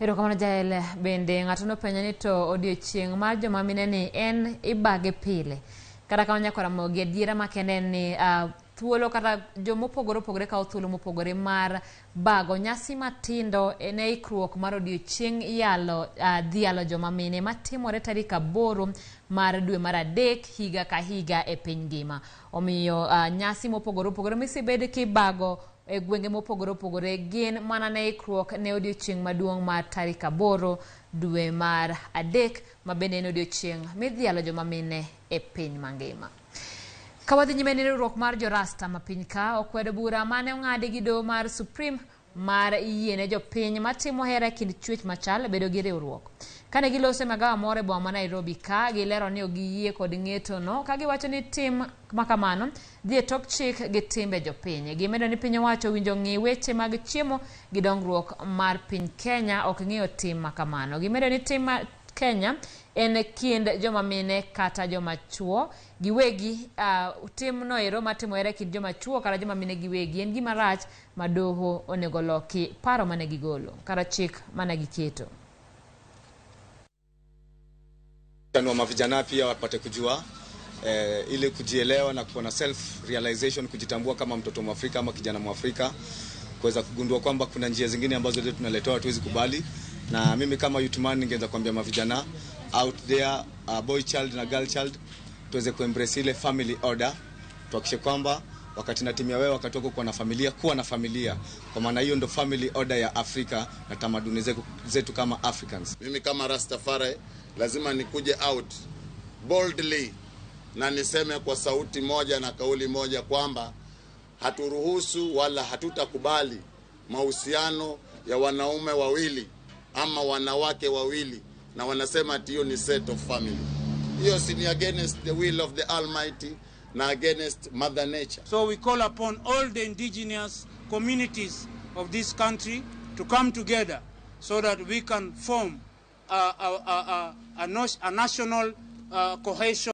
Erokamano Jael, bende ng'ato nopenjo ni to odiochieng' mar joma mine ni en ibage pile kata ka nyako Ramogi adiera makende ni thuolo kata jomopogore opogore kao thuolo mopogore mar bago nyasi matindo ne ikruok mar odiochieng' dhialo joma mine matimore tarik 8 mar dwe mar adek higa ka higa e piny ngima. Omiyo nyasi mopogore opogore misebed kibago e gwenge mopogore opogore gin mana ne ikruok ne odiochieng' maduong' mar tarik 8 dwe mar adek mabende en odiochieng' midhialo joma mine e piny mangima. Kawadhi nyime ni riwruok mar jorasta ma piny ka okwedo bura mane ong'adi gi doho mar Supreme mar yiene jopiny matimo hera kind chwech machal bedo gi riwruok. Kane gilose magawa moro e boma ma Nairobi ka gilero ni giyie kod ng'eto no ka giwacho ni tim makamano dhi e tok chik gi timbe jopiny. Gimedo ni piny owacho winjo ng'i weche mag chiemo gi dongruok mar piny Kenya ok ng'iyo tim makamano. Gimedo ni tim Kenya en kind joma mine kata joma chuo giwegi tim no ero matimo ere kind joma chuo kata joma mine giwegi en gima rach ma doho onego loki paro mane gigolo kata chik mane giketo. Wa vijana pia wapate kujua ili kujielewa na kuwa na self realization, kujitambua kama mtoto Mwafrika ama kijana Mwafrika, kuweza kugundua kwamba kuna njia zingine ambazo leo tunaletewa hatuwezi kubali. Na mimi kama youth man ningeweza kuambia mavijana out there, boy child na girl child, tuweze kuembrace ile family order, tuhakikishe kwamba wakati natimia wewe wakati wako kuwa na familia, kwa maana hiyo ndo family order ya Afrika na tamaduni zetu kama Africans. Mimi kama Rastafari lazima nikuje out boldly na niseme kwa sauti moja na kauli moja kwamba haturuhusu wala hatutakubali mahusiano ya wanaume wawili ama wanawake wawili na wanasema ati hiyo ni set of family. Hiyo si against the will of the Almighty na against Mother Nature. So we call upon all the indigenous communities of this country to come together so that we can form a national cohesion